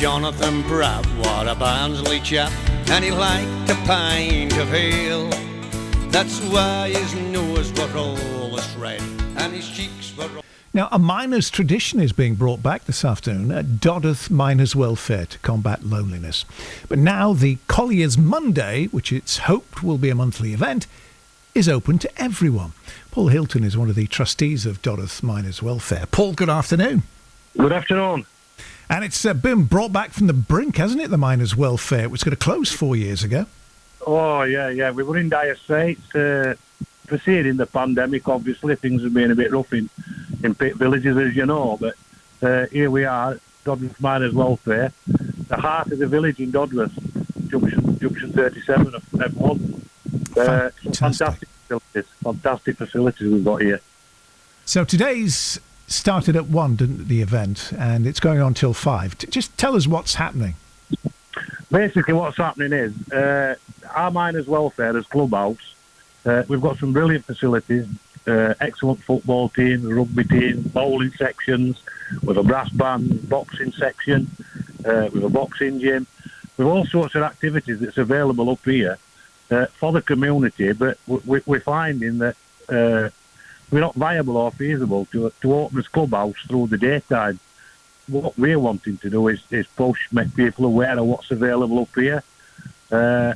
Jonathan Pratt, what a Barnsley chap, and he liked a pint of ale. That's why his nose were always red, and his cheeks were... Now, a miners' tradition is being brought back this afternoon at Dodworth Miners Welfare to combat loneliness. But now the Colliers Monday, which it's hoped will be a monthly event, is open to everyone. Paul Hilton is one of the trustees of Dodworth Miners Welfare. Paul, good afternoon. Good afternoon. And it's been brought back from the brink, hasn't it, the Miners Welfare? It was going to close 4 years ago. Oh, yeah. We were in dire straits. Preceding the pandemic, obviously, things have been a bit rough in pit villages, as you know. But here we are, Dodworth Miners Welfare, the heart of the village in Dodworth, Junction 37 of F1. Fantastic facilities we've got here. So today's started at 1, didn't the event, and it's going on till 5. Just tell us what's happening. Basically, what's happening is our Miners Welfare as clubhouse. We've got some brilliant facilities, excellent football teams, rugby teams, bowling sections, with a brass band, boxing section, with a boxing gym, with all sorts of activities that's available up here for the community. But we're finding that we're not viable or feasible to open this clubhouse through the daytime. What we're wanting to do is push, make people aware of what's available up here. And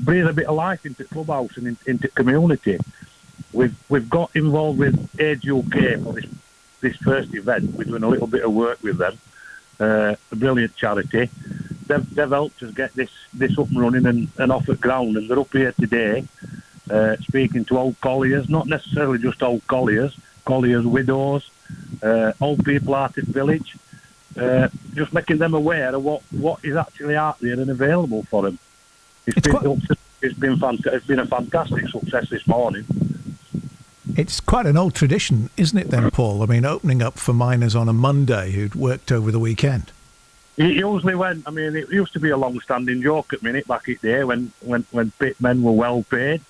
breathe a bit of life into clubhouse and into community. We've got involved with Age UK for this first event. We're doing a little bit of work with them. A brilliant charity. They've helped us get this up and running and off at ground, and they're up here today speaking to old Colliers, not necessarily just old Colliers widows, old people out in the village, just making them aware of what is actually out there and available for them. It's been a fantastic success this morning. It's quite an old tradition, isn't it then, Paul? I mean, opening up for miners on a Monday who'd worked over the weekend. It usually went, it used to be a long-standing joke at minute back in the day when pit men were well paid.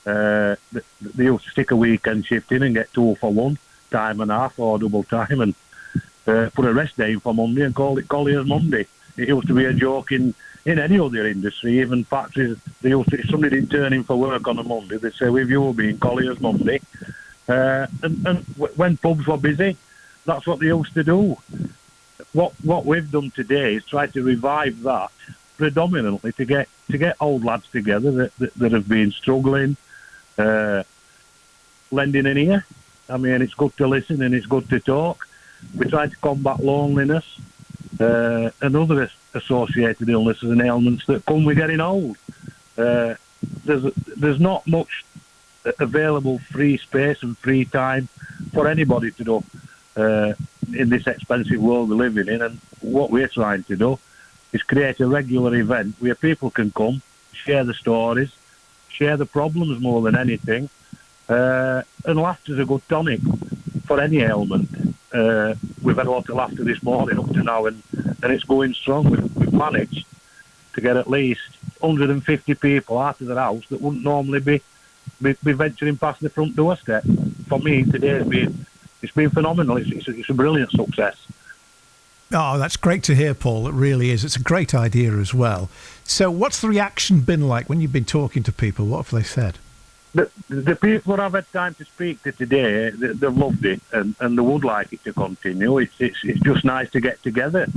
They used to stick a weekend shift in and get 2 for 1, time and a half or double time, and put a rest day in for Monday and call it Colliers Monday. It used to be a joke in any other industry, even factories. They used to, if somebody didn't turn in for work on a Monday, they'd say, "With you being Colliers Monday." And when pubs were busy, that's what they used to do. What we've done today is try to revive that, predominantly to get old lads together that have been struggling, lending an ear. It's good to listen and it's good to talk. We try to combat loneliness and other associated illnesses and ailments that come with getting old. There's not much available free space and free time for anybody to do in this expensive world we're living in, and what we're trying to do is create a regular event where people can come, share the stories, share the problems more than anything, and laughter's a good tonic for any ailment. We've had a lot of laughter this morning up to now, and it's going strong. We've managed to get at least 150 people out of their house that wouldn't normally be venturing past the front doorstep. For me, today it's been phenomenal. It's a brilliant success. Oh, that's great to hear, Paul. It really is. It's a great idea as well. So what's the reaction been like when you've been talking to people? What have they said? The people that I've had time to speak to today, they've loved it and they would like it to continue. It's just nice to get together.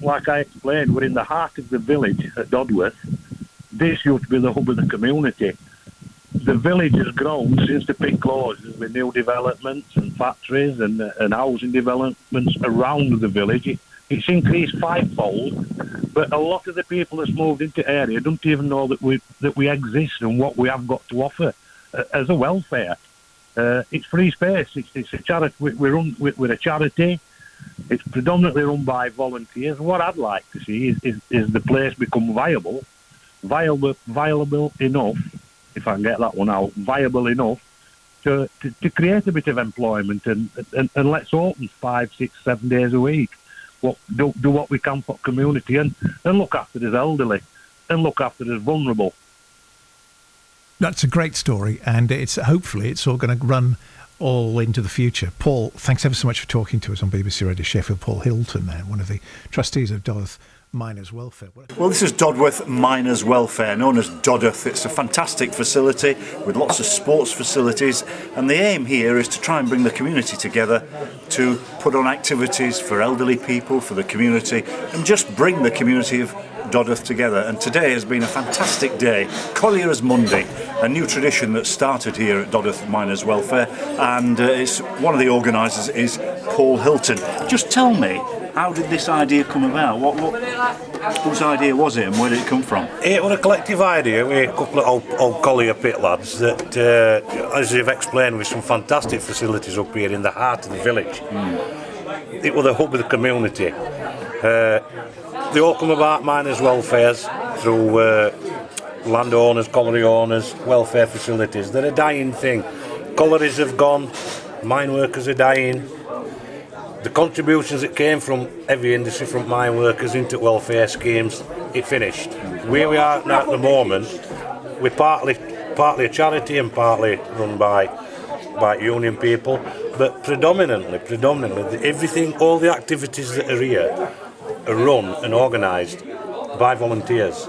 Like I explained, we're in the heart of the village at Dodworth. This used to be the hub of the community. The village has grown since the pit closes with new developments and factories and housing developments around the village. It's increased fivefold, but a lot of the people that's moved into the area don't even know that we exist and what we have got to offer as a welfare. It's free space. It's a charity. We're a charity. It's predominantly run by volunteers. What I'd like to see is the place become viable enough, if I can get that one out, viable enough to create a bit of employment and let's open 5, 6, 7 days a week. Do what we can for community and look after the elderly and look after the vulnerable. That's a great story, and hopefully it's all going to run all into the future. Paul, thanks ever so much for talking to us on BBC Radio Sheffield. Paul Hilton there, one of the trustees of Dodworth Miners Welfare. Well, this is Dodworth Miners Welfare, known as Dodworth. It's a fantastic facility with lots of sports facilities, and the aim here is to try and bring the community together to put on activities for elderly people, for the community, and just bring the community of Dodworth together. And today has been a fantastic day. Colliers Monday, a new tradition that started here at Dodworth Miners Welfare, and it's one of the organisers is Paul Hilton. Just tell me, how did this idea come about? Whose idea was it and where did it come from? It was a collective idea with a couple of old Collier pit lads that, as you've explained, with some fantastic facilities up here in the heart of the village. It was the hub of the community. They all come about miners' welfares through landowners, colliery owners, welfare facilities. They're a dying thing. Collieries have gone, mine workers are dying. The contributions that came from heavy industry, from mine workers into welfare schemes, it finished. Where we are now at the moment, we're partly a charity and partly run by union people, but predominantly, everything, all the activities that are here are run and organised by volunteers.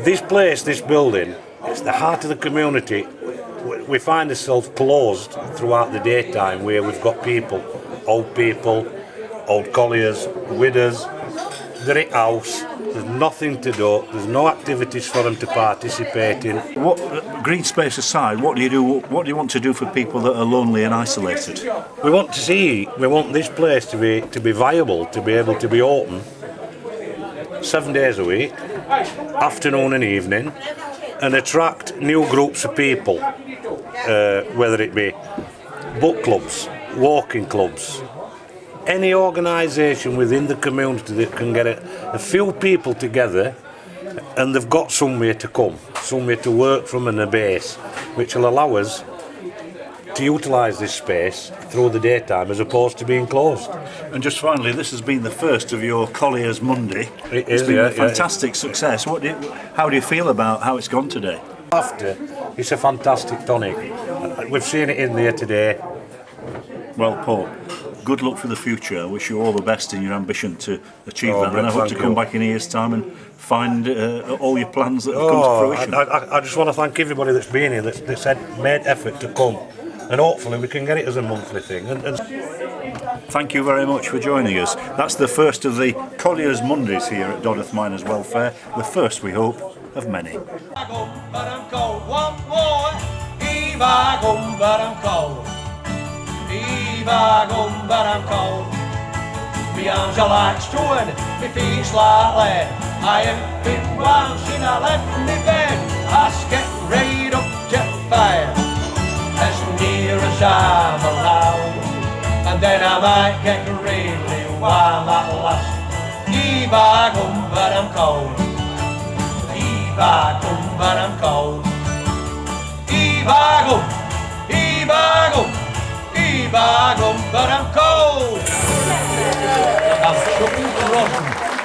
This place, this building, it's the heart of the community. We find ourselves closed throughout the daytime where we've got people, old colliers, widows, they're at house, there's nothing to do, there's no activities for them to participate in. What, green space aside, what do you want to do for people that are lonely and isolated? We want this place to be viable, to be able to be open 7 days a week, afternoon and evening, and attract new groups of people, whether it be book clubs, walking clubs, any organisation within the community that can get a few people together and they've got somewhere to come, somewhere to work from and a base, which will allow us to utilise this space through the daytime as opposed to being closed. And just finally, this has been the first of your Colliers Monday. It's been a fantastic success. How do you feel about how it's gone today? After, it's a fantastic tonic. We've seen it in there today. Well, Paul, good luck for the future. I wish you all the best in your ambition to achieve that. And I hope to come back in a year's time and find all your plans that have come to fruition. I just want to thank everybody that's been here, that's made effort to come. And hopefully we can get it as a monthly thing. Thank you very much for joining us. That's the first of the Colliers Mondays here at Dodworth Miners Welfare. The first, we hope, of many. My arms are like stone, my feet's like lead. I ain't been once since I left my bed. I get right up to fire, as near as I'm allowed, and then I might get really warm at last. Eva gum, but I'm cold. Eva gum, but I'm cold. Eva gum, Eva gum, Eva gum, but I'm cold. I'm chucking the rotten.